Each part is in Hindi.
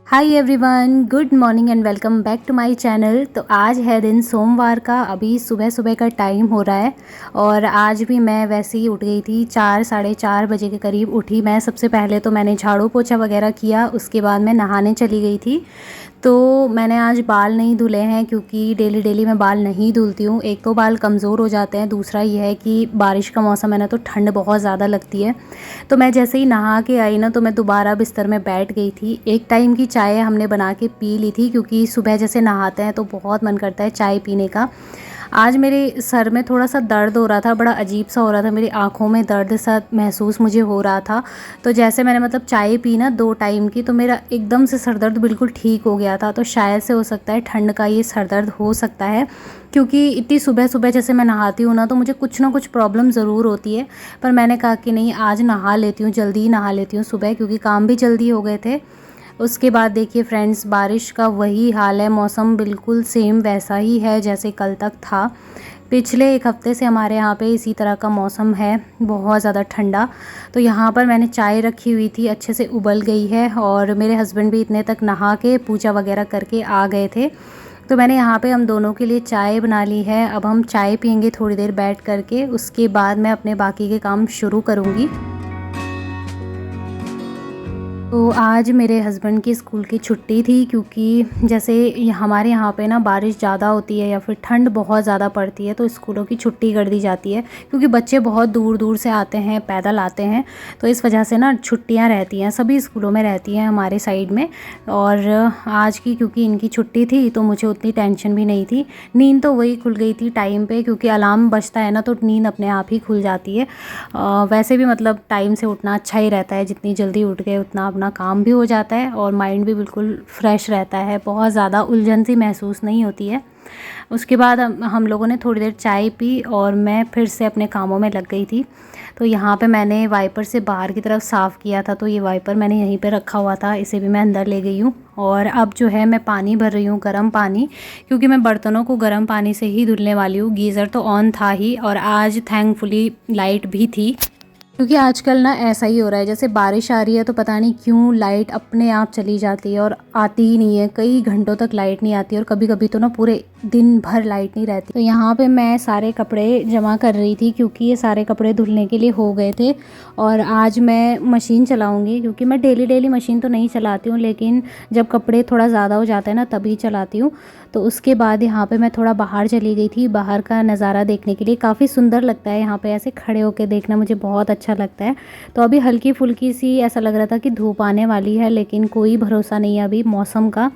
Hi everyone, good morning and welcome back to my channel. तो आज है दिन सोमवार का, अभी सुबह सुबह का टाइम हो रहा है और आज भी मैं वैसे ही उठ गई थी। 4 साढ़े 4 बजे के करीब उठी मैं। सबसे पहले तो मैंने झाड़ू पोछा वगैरह किया, उसके बाद मैं नहाने चली गई थी। तो मैंने आज बाल नहीं धुले हैं क्योंकि डेली डेली मैं बाल नहीं धुलती हूँ। एक तो बाल कमज़ोर हो जाते हैं, दूसरा ये है कि बारिश का मौसम है ना, तो ठंड बहुत ज़्यादा लगती है। तो मैं जैसे ही नहा के आई ना, तो मैं दोबारा बिस्तर में बैठ गई थी। एक टाइम की चाय हमने बना के पी ली थी क्योंकि सुबह जैसे नहाते हैं तो बहुत मन करता है चाय पीने का। आज मेरे सर में थोड़ा सा दर्द हो रहा था, बड़ा अजीब सा हो रहा था, मेरी आँखों में दर्द सा महसूस मुझे हो रहा था। तो जैसे मैंने मतलब चाय पी ना 2 टाइम की, तो मेरा एकदम से सर दर्द बिल्कुल ठीक हो गया था। तो शायद से हो सकता है ठंड का ये सर दर्द हो सकता है, क्योंकि इतनी सुबह सुबह जैसे मैं नहाती हूँ ना, तो मुझे कुछ ना कुछ प्रॉब्लम ज़रूर होती है। पर मैंने कहा कि नहीं, आज नहा लेती हूँ, जल्दी ही नहा लेती हूँ सुबह, क्योंकि काम भी जल्दी हो गए थे। उसके बाद देखिए फ्रेंड्स, बारिश का वही हाल है, मौसम बिल्कुल सेम वैसा ही है जैसे कल तक था। पिछले 1 हफ़्ते से हमारे यहाँ पे इसी तरह का मौसम है, बहुत ज़्यादा ठंडा। तो यहाँ पर मैंने चाय रखी हुई थी, अच्छे से उबल गई है और मेरे हस्बैंड भी इतने तक नहा के पूजा वगैरह करके आ गए थे। तो मैंने यहाँ पे हम दोनों के लिए चाय बना ली है। अब हम चाय पियेंगे थोड़ी देर बैठ करके, उसके बाद मैं अपने बाकी के काम शुरू करूँगी। तो आज मेरे हस्बैंड की स्कूल की छुट्टी थी, क्योंकि जैसे हमारे यहाँ पे ना बारिश ज़्यादा होती है या फिर ठंड बहुत ज़्यादा पड़ती है, तो स्कूलों की छुट्टी कर दी जाती है, क्योंकि बच्चे बहुत दूर दूर से आते हैं, पैदल आते हैं। तो इस वजह से ना छुट्टियाँ रहती हैं, सभी स्कूलों में रहती हैं हमारे साइड में। और आज की क्योंकि इनकी छुट्टी थी तो मुझे उतनी टेंशन भी नहीं थी। नींद तो वही खुल गई थी टाइम पे, क्योंकि अलार्म बजता है ना तो नींद अपने आप ही खुल जाती है। वैसे भी मतलब टाइम से उठना अच्छा ही रहता है, जितनी जल्दी उठ गए उतना अपना काम भी हो जाता है और माइंड भी बिल्कुल फ्रेश रहता है, बहुत ज़्यादा उलझन सी महसूस नहीं होती है। उसके बाद हम लोगों ने थोड़ी देर चाय पी और मैं फिर से अपने कामों में लग गई थी। तो यहाँ पे मैंने वाइपर से बाहर की तरफ साफ़ किया था, तो ये वाइपर मैंने यहीं पे रखा हुआ था, इसे भी मैं अंदर ले गई हूँ। और अब जो है मैं पानी भर रही हूँ, गर्म पानी, क्योंकि मैं बर्तनों को गर्म पानी से ही धुलने वाली हूँ। गीज़र तो ऑन था ही और आज थैंकफुली लाइट भी थी, क्योंकि आजकल ना ऐसा ही हो रहा है, जैसे बारिश आ रही है तो पता नहीं क्यों लाइट अपने आप चली जाती है और आती ही नहीं है। कई घंटों तक लाइट नहीं आती और कभी कभी तो ना पूरे दिन भर लाइट नहीं रहती। तो यहाँ पे मैं सारे कपड़े जमा कर रही थी, क्योंकि ये सारे कपड़े धुलने के लिए हो गए थे। और आज मैं मशीन चलाऊँगी, क्योंकि मैं डेली डेली मशीन तो नहीं चलाती हूँ, लेकिन जब कपड़े थोड़ा ज़्यादा हो जाते हैं ना तभी चलाती हूँ। तो उसके बाद यहाँ पे मैं थोड़ा बाहर चली गई थी, बाहर का नज़ारा देखने के लिए। काफ़ी सुंदर लगता है यहाँ पे ऐसे खड़े होकर देखना, मुझे बहुत अच्छा लगता है। तो अभी हल्की फुल्की सी ऐसा लग रहा था कि धूप आने वाली है, लेकिन कोई भरोसा नहीं है अभी मौसम का,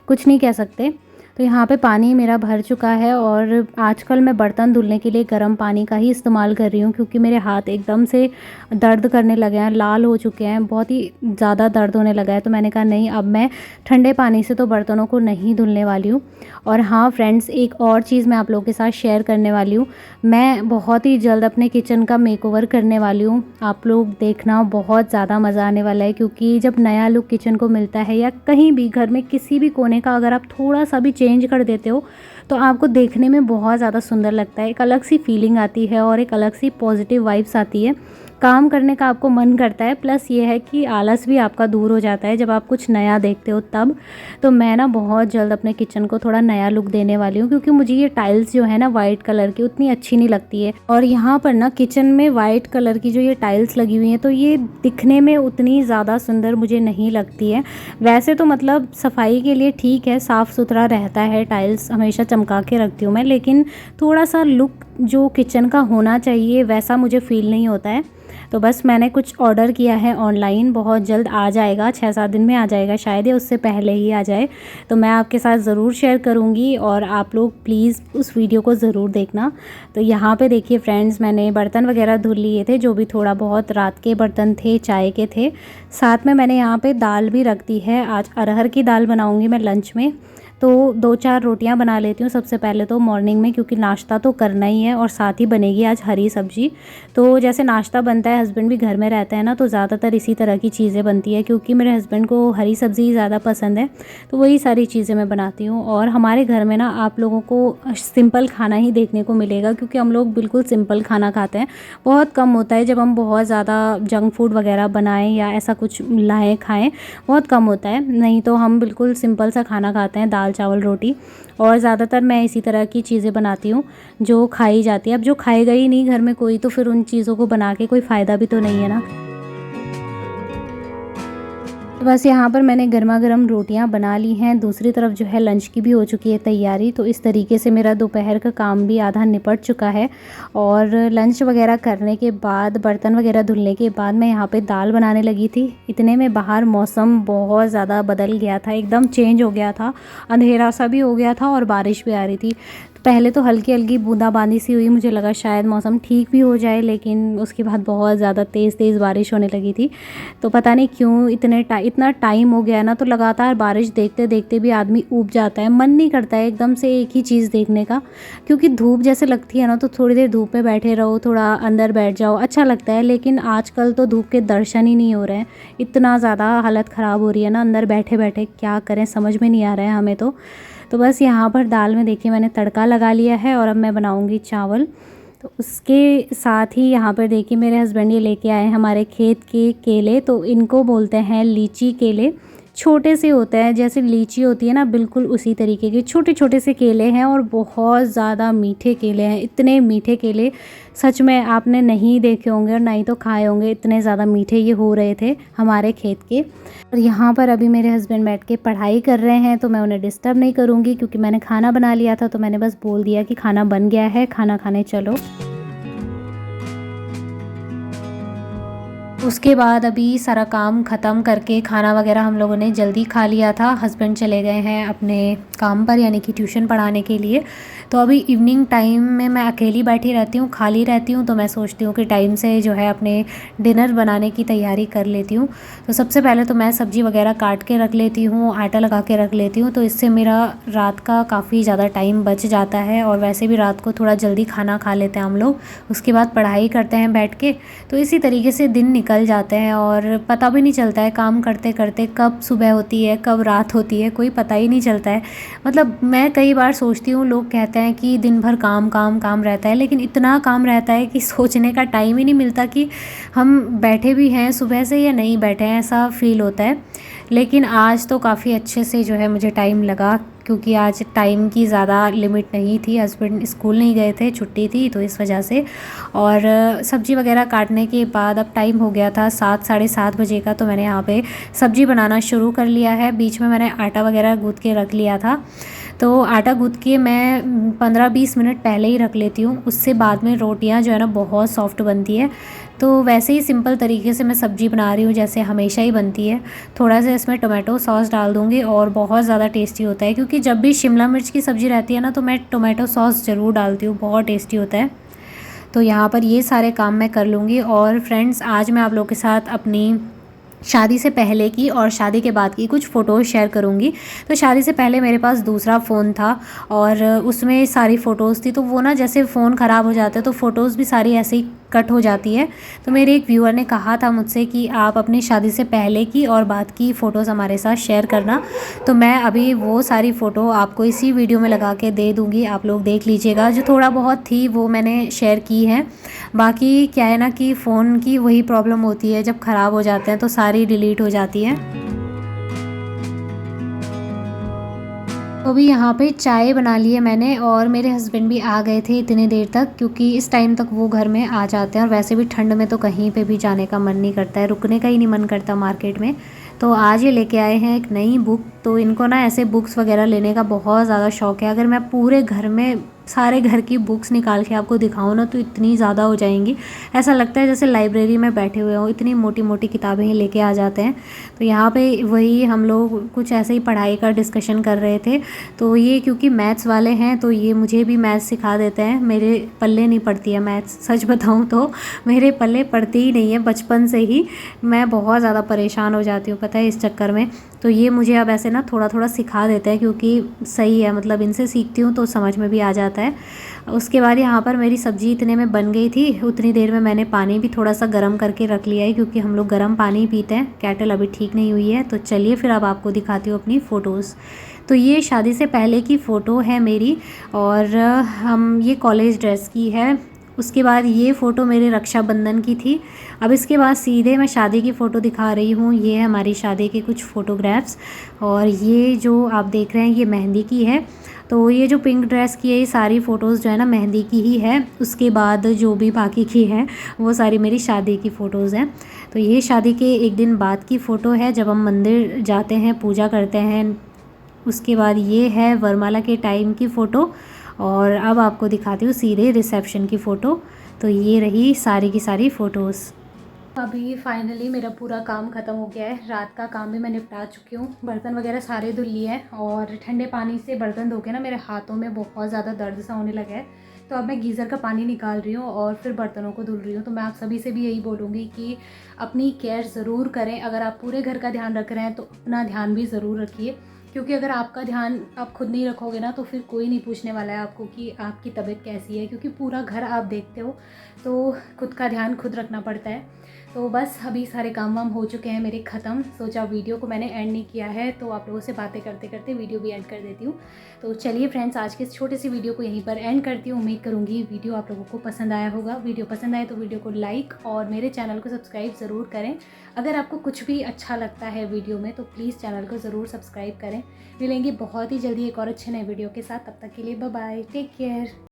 कुछ नहीं कह सकते। तो यहाँ पे पानी मेरा भर चुका है और आजकल मैं बर्तन धुलने के लिए गर्म पानी का ही इस्तेमाल कर रही हूँ, क्योंकि मेरे हाथ एकदम से दर्द करने लगे हैं, लाल हो चुके हैं, बहुत ही ज़्यादा दर्द होने लगा है। तो मैंने कहा नहीं, अब मैं ठंडे पानी से तो बर्तनों को नहीं धुलने वाली हूँ। और हाँ फ्रेंड्स, एक और चीज़ मैं आप लोगों के साथ शेयर करने वाली हूँ। मैं बहुत ही जल्द अपने किचन का मेकओवर करने वाली हूँ, आप लोग देखना, बहुत ज़्यादा मज़ा आने वाला है। क्योंकि जब नया लुक किचन को मिलता है, या कहीं भी घर में किसी भी कोने का अगर आप थोड़ा सा भी चेंज कर देते हो, तो आपको देखने में बहुत ज़्यादा सुंदर लगता है, एक अलग सी फीलिंग आती है और एक अलग सी पॉजिटिव वाइब्स आती है, काम करने का आपको मन करता है। प्लस ये है कि आलस भी आपका दूर हो जाता है जब आप कुछ नया देखते हो तब। तो मैं ना बहुत जल्द अपने किचन को थोड़ा नया लुक देने वाली हूँ, क्योंकि मुझे ये टाइल्स जो है ना वाइट कलर की उतनी अच्छी नहीं लगती है। और यहाँ पर ना किचन में वाइट कलर की जो ये टाइल्स लगी हुई हैं, तो ये दिखने में उतनी ज़्यादा सुंदर मुझे नहीं लगती है। वैसे तो मतलब सफाई के लिए ठीक है, साफ़ सुथरा रहता है, टाइल्स हमेशा चमका के रखती हूँ मैं, लेकिन थोड़ा सा लुक जो किचन का होना चाहिए वैसा मुझे फ़ील नहीं होता है। तो बस मैंने कुछ ऑर्डर किया है ऑनलाइन, बहुत जल्द आ जाएगा, 6-7 दिन में आ जाएगा शायद, या उससे पहले ही आ जाए। तो मैं आपके साथ ज़रूर शेयर करूँगी और आप लोग प्लीज़ उस वीडियो को ज़रूर देखना। तो यहाँ पे देखिए फ्रेंड्स, मैंने बर्तन वगैरह धुल लिए थे, जो भी थोड़ा बहुत रात के बर्तन थे, चाय के थे। साथ में मैंने यहाँ पे दाल भी रख दी है, आज अरहर की दाल बनाऊँगी मैं लंच में। तो 2-4 रोटियां बना लेती हूँ सबसे पहले तो मॉर्निंग में, क्योंकि नाश्ता तो करना ही है और साथ ही बनेगी आज हरी सब्ज़ी। तो जैसे नाश्ता बनता है, हस्बैंड भी घर में रहता है ना, तो ज़्यादातर इसी तरह की चीज़ें बनती है, क्योंकि मेरे हस्बैंड को हरी सब्ज़ी ही ज़्यादा पसंद है। तो वही सारी चीज़ें मैं बनाती हूँ। और हमारे घर में ना आप लोगों को सिंपल खाना ही देखने को मिलेगा, क्योंकि हम लोग बिल्कुल सिंपल खाना खाते हैं। बहुत कम होता है जब हम बहुत ज़्यादा जंक फूड वगैरह बनाएं या ऐसा कुछ लाएं खाएं, बहुत कम होता है। नहीं तो हम बिल्कुल सिंपल सा खाना खाते हैं, दाल चावल रोटी। और ज़्यादातर मैं इसी तरह की चीज़ें बनाती हूँ जो खाई जाती है। अब जो खाएगा ही नहीं घर में कोई, तो फिर उन चीज़ों को बना के कोई फ़ायदा भी तो नहीं है ना। तो बस यहाँ पर मैंने गर्मा-गर्म रोटियाँ बना ली हैं। दूसरी तरफ जो है लंच की भी हो चुकी है तैयारी। तो इस तरीके से मेरा दोपहर का काम भी आधा निपट चुका है। और लंच वगैरह करने के बाद, बर्तन वगैरह धुलने के बाद मैं यहाँ पे दाल बनाने लगी थी। इतने में बाहर मौसम बहुत ज़्यादा बदल गया था, एकदम चेंज हो गया था। अंधेरा सा भी हो गया था और बारिश भी आ रही थी। पहले तो हल्की-हल्की बूंदाबांदी सी हुई, मुझे लगा शायद मौसम ठीक भी हो जाए, लेकिन उसके बाद बहुत ज़्यादा तेज़ बारिश होने लगी थी। तो पता नहीं क्यों इतना टाइम हो गया ना, तो लगातार बारिश देखते देखते भी आदमी ऊब जाता है। मन नहीं करता है एकदम से एक ही चीज़ देखने का, क्योंकि धूप जैसे लगती है ना, तो थोड़ी देर धूप में बैठे रहो, थोड़ा अंदर बैठ जाओ, अच्छा लगता है। लेकिन आजकल तो धूप के दर्शन ही नहीं हो रहे हैं, इतना ज़्यादा हालत ख़राब हो रही है ना अंदर बैठे बैठे, क्या करें समझ में नहीं आ रहा है हमें तो बस यहाँ पर दाल में देखिए मैंने तड़का लगा लिया है और अब मैं बनाऊँगी चावल। तो उसके साथ ही यहाँ पर देखिए मेरे हस्बैंड ये लेके आए हैं हमारे खेत के केले। तो इनको बोलते हैं लीची केले। छोटे से होते हैं, जैसे लीची होती है ना, बिल्कुल उसी तरीके के छोटे छोटे से केले हैं और बहुत ज़्यादा मीठे केले हैं। इतने मीठे केले सच में आपने नहीं देखे होंगे और ना ही तो खाए होंगे, इतने ज़्यादा मीठे ये हो रहे थे हमारे खेत के। और यहाँ पर अभी मेरे हस्बैंड बैठ के पढ़ाई कर रहे हैं, तो मैं उन्हें डिस्टर्ब नहीं करूँगी, क्योंकि मैंने खाना बना लिया था। तो मैंने बस बोल दिया कि खाना बन गया है, खाना खाने चलो। उसके बाद अभी सारा काम ख़त्म करके खाना वगैरह हम लोगों ने जल्दी खा लिया था। हस्बैंड चले गए हैं अपने काम पर, यानी कि ट्यूशन पढ़ाने के लिए। तो अभी इवनिंग टाइम में मैं अकेली बैठी रहती हूँ, खाली रहती हूँ। तो मैं सोचती हूँ कि टाइम से जो है अपने डिनर बनाने की तैयारी कर लेती हूँ। तो सबसे पहले तो मैं सब्ज़ी वगैरह काट के रख लेती हूँ, आटा लगा के रख लेती हूँ। तो इससे मेरा रात का काफ़ी ज़्यादा टाइम बच जाता है। और वैसे भी रात को थोड़ा जल्दी खाना खा लेते हैं हम लोग, उसके बाद पढ़ाई करते हैं बैठ के। तो इसी तरीके से दिन निकल जाते हैं और पता भी नहीं चलता है काम करते करते कब सुबह होती है कब रात होती है, कोई पता ही नहीं चलता है। मतलब मैं कई बार सोचती हूँ, लोग कहते हैं कि दिन भर काम काम काम रहता है, लेकिन इतना काम रहता है कि सोचने का टाइम ही नहीं मिलता कि हम बैठे भी हैं सुबह से या नहीं बैठे हैं, ऐसा फील होता है। लेकिन आज तो काफ़ी अच्छे से जो है मुझे टाइम लगा, क्योंकि आज टाइम की ज़्यादा लिमिट नहीं थी। हस्बैंड स्कूल नहीं गए थे, छुट्टी थी, तो इस वजह से। और सब्ज़ी वगैरह काटने के बाद अब टाइम हो गया था 7 साढ़े 7 बजे का। तो मैंने यहाँ पे सब्ज़ी बनाना शुरू कर लिया है। बीच में मैंने आटा वगैरह गूँथ के रख लिया था। तो आटा गूँथ के मैं 15-20 मिनट पहले ही रख लेती हूँ, उससे बाद में रोटियाँ जो है ना बहुत सॉफ्ट बनती है। तो वैसे ही सिंपल तरीके से मैं सब्ज़ी बना रही हूँ जैसे हमेशा ही बनती है। थोड़ा सा इसमें टोमेटो सॉस डाल दूँगी और बहुत ज़्यादा टेस्टी होता है, क्योंकि जब भी शिमला मिर्च की सब्ज़ी रहती है ना, तो मैं टोमेटो सॉस ज़रूर डालती हूँ, बहुत टेस्टी होता है। तो यहाँ पर ये सारे काम मैं कर लूँगी। और फ्रेंड्स, आज मैं आप लोगों के साथ अपनी शादी से पहले की और शादी के बाद की कुछ फ़ोटोज़ शेयर करूँगी। तो शादी से पहले मेरे पास दूसरा फ़ोन था और उसमें सारी फ़ोटोज़ थी। तो वो ना, जैसे फ़ोन ख़राब हो जाता है तो फ़ोटोज़ भी सारी ऐसे ही कट हो जाती है। तो मेरे एक व्यूअर ने कहा था मुझसे कि आप अपनी शादी से पहले की और बाद की फ़ोटोज़ हमारे साथ शेयर करना। तो मैं अभी वो सारी फ़ोटो आपको इसी वीडियो में लगा के दे दूँगी, आप लोग देख लीजिएगा। जो थोड़ा बहुत थी वो मैंने शेयर की है, बाकी क्या है ना कि फ़ोन की वही प्रॉब्लम होती है, जब ख़राब हो जाते हैं तो सारी डिलीट हो जाती है। तो अभी यहाँ पे चाय बना ली है मैंने और मेरे हस्बैंड भी आ गए थे इतनी देर तक, क्योंकि इस टाइम तक वो घर में आ जाते हैं। और वैसे भी ठंड में तो कहीं पे भी जाने का मन नहीं करता है, रुकने का ही नहीं मन करता मार्केट में। तो आज ये लेके आए हैं एक नई बुक। तो इनको ना ऐसे बुक्स वगैरह लेने का बहुत ज़्यादा शौक़ है। अगर मैं पूरे घर में सारे घर की बुक्स निकाल के आपको दिखाऊँ ना, तो इतनी ज़्यादा हो जाएंगी, ऐसा लगता है जैसे लाइब्रेरी में बैठे हुए हों, इतनी मोटी मोटी किताबें ही लेके आ जाते हैं। तो यहाँ पे वही हम लोग कुछ ऐसे ही पढ़ाई का डिस्कशन कर रहे थे। तो ये क्योंकि मैथ्स वाले हैं, तो ये मुझे भी मैथ्स सिखा देते हैं। मेरे पल्ले नहीं पड़ती है मैथ्स, सच बताऊँ तो मेरे पल्ले पड़ती ही नहीं है बचपन से ही। मैं बहुत ज़्यादा परेशान हो जाती हूँ पता है इस चक्कर में। तो ये मुझे अब ऐसे ना थोड़ा थोड़ा सिखा देते हैं, क्योंकि सही है, मतलब इनसे सीखती हूँ तो समझ में भी आ जाता है। उसके बाद यहाँ पर मेरी सब्ज़ी इतने में बन गई थी, उतनी देर में मैंने पानी भी थोड़ा सा गर्म करके रख लिया है, क्योंकि हम लोग गर्म पानी ही पीते हैं। केटल अभी ठीक नहीं हुई है। तो चलिए फिर अब आपको दिखाती हूँ अपनी फ़ोटोज़। तो ये शादी से पहले की फ़ोटो है मेरी, और हम ये कॉलेज ड्रेस की है। उसके बाद ये फ़ोटो मेरे रक्षाबंधन की थी। अब इसके बाद सीधे मैं शादी की फ़ोटो दिखा रही हूँ। ये है हमारी शादी के कुछ फ़ोटोग्राफ्स, और ये जो आप देख रहे हैं ये मेहंदी की है। तो ये जो पिंक ड्रेस की है, ये सारी फ़ोटोज़ जो है ना मेहंदी की ही है। उसके बाद जो भी बाकी की हैं वो सारी मेरी शादी की फ़ोटोज़ हैं। तो ये शादी के एक दिन बाद की फ़ोटो है, जब हम मंदिर जाते हैं, पूजा करते हैं। उसके बाद ये है वरमाला के टाइम की फ़ोटो, और अब आपको दिखाती हूँ सीधे रिसेप्शन की फ़ोटो। तो ये रही सारी की सारी फ़ोटोज़। अभी फाइनली मेरा पूरा काम ख़त्म हो गया है। रात का काम भी मैं निपटा चुकी हूँ। बर्तन वगैरह सारे धुल लिए हैं, और ठंडे पानी से बर्तन धो के ना मेरे हाथों में बहुत ज़्यादा दर्द सा होने लगा है। तो अब मैं गीज़र का पानी निकाल रही हूँ और फिर बर्तनों को धुल रही हूँ। तो मैं आप सभी से भी यही बोलूँगी कि अपनी केयर ज़रूर करें। अगर आप पूरे घर का ध्यान रख रहे हैं तो अपना ध्यान भी ज़रूर रखिए, क्योंकि अगर आपका ध्यान आप खुद नहीं रखोगे ना तो फिर कोई नहीं पूछने वाला है आपको कि आपकी तबीयत कैसी है, क्योंकि पूरा घर आप देखते हो। तो खुद का ध्यान खुद रखना पड़ता है। तो बस अभी सारे काम वाम हो चुके हैं मेरे ख़त्म। सोचा वीडियो को मैंने एंड नहीं किया है, तो आप लोगों से बातें करते करते वीडियो भी एंड कर देती हूँ। तो चलिए फ्रेंड्स, आज के इस छोटे सी वीडियो को यहीं पर एंड करती हूँ। उम्मीद करूँगी वीडियो आप लोगों को पसंद आया होगा। वीडियो पसंद आए तो वीडियो को लाइक और मेरे चैनल को सब्सक्राइब ज़रूर करें। अगर आपको कुछ भी अच्छा लगता है वीडियो में तो प्लीज़ चैनल को ज़रूर सब्सक्राइब करें। मिलेंगे बहुत ही जल्दी एक और अच्छे नए वीडियो के साथ। तब तक के लिए बाय बाय, टेक केयर।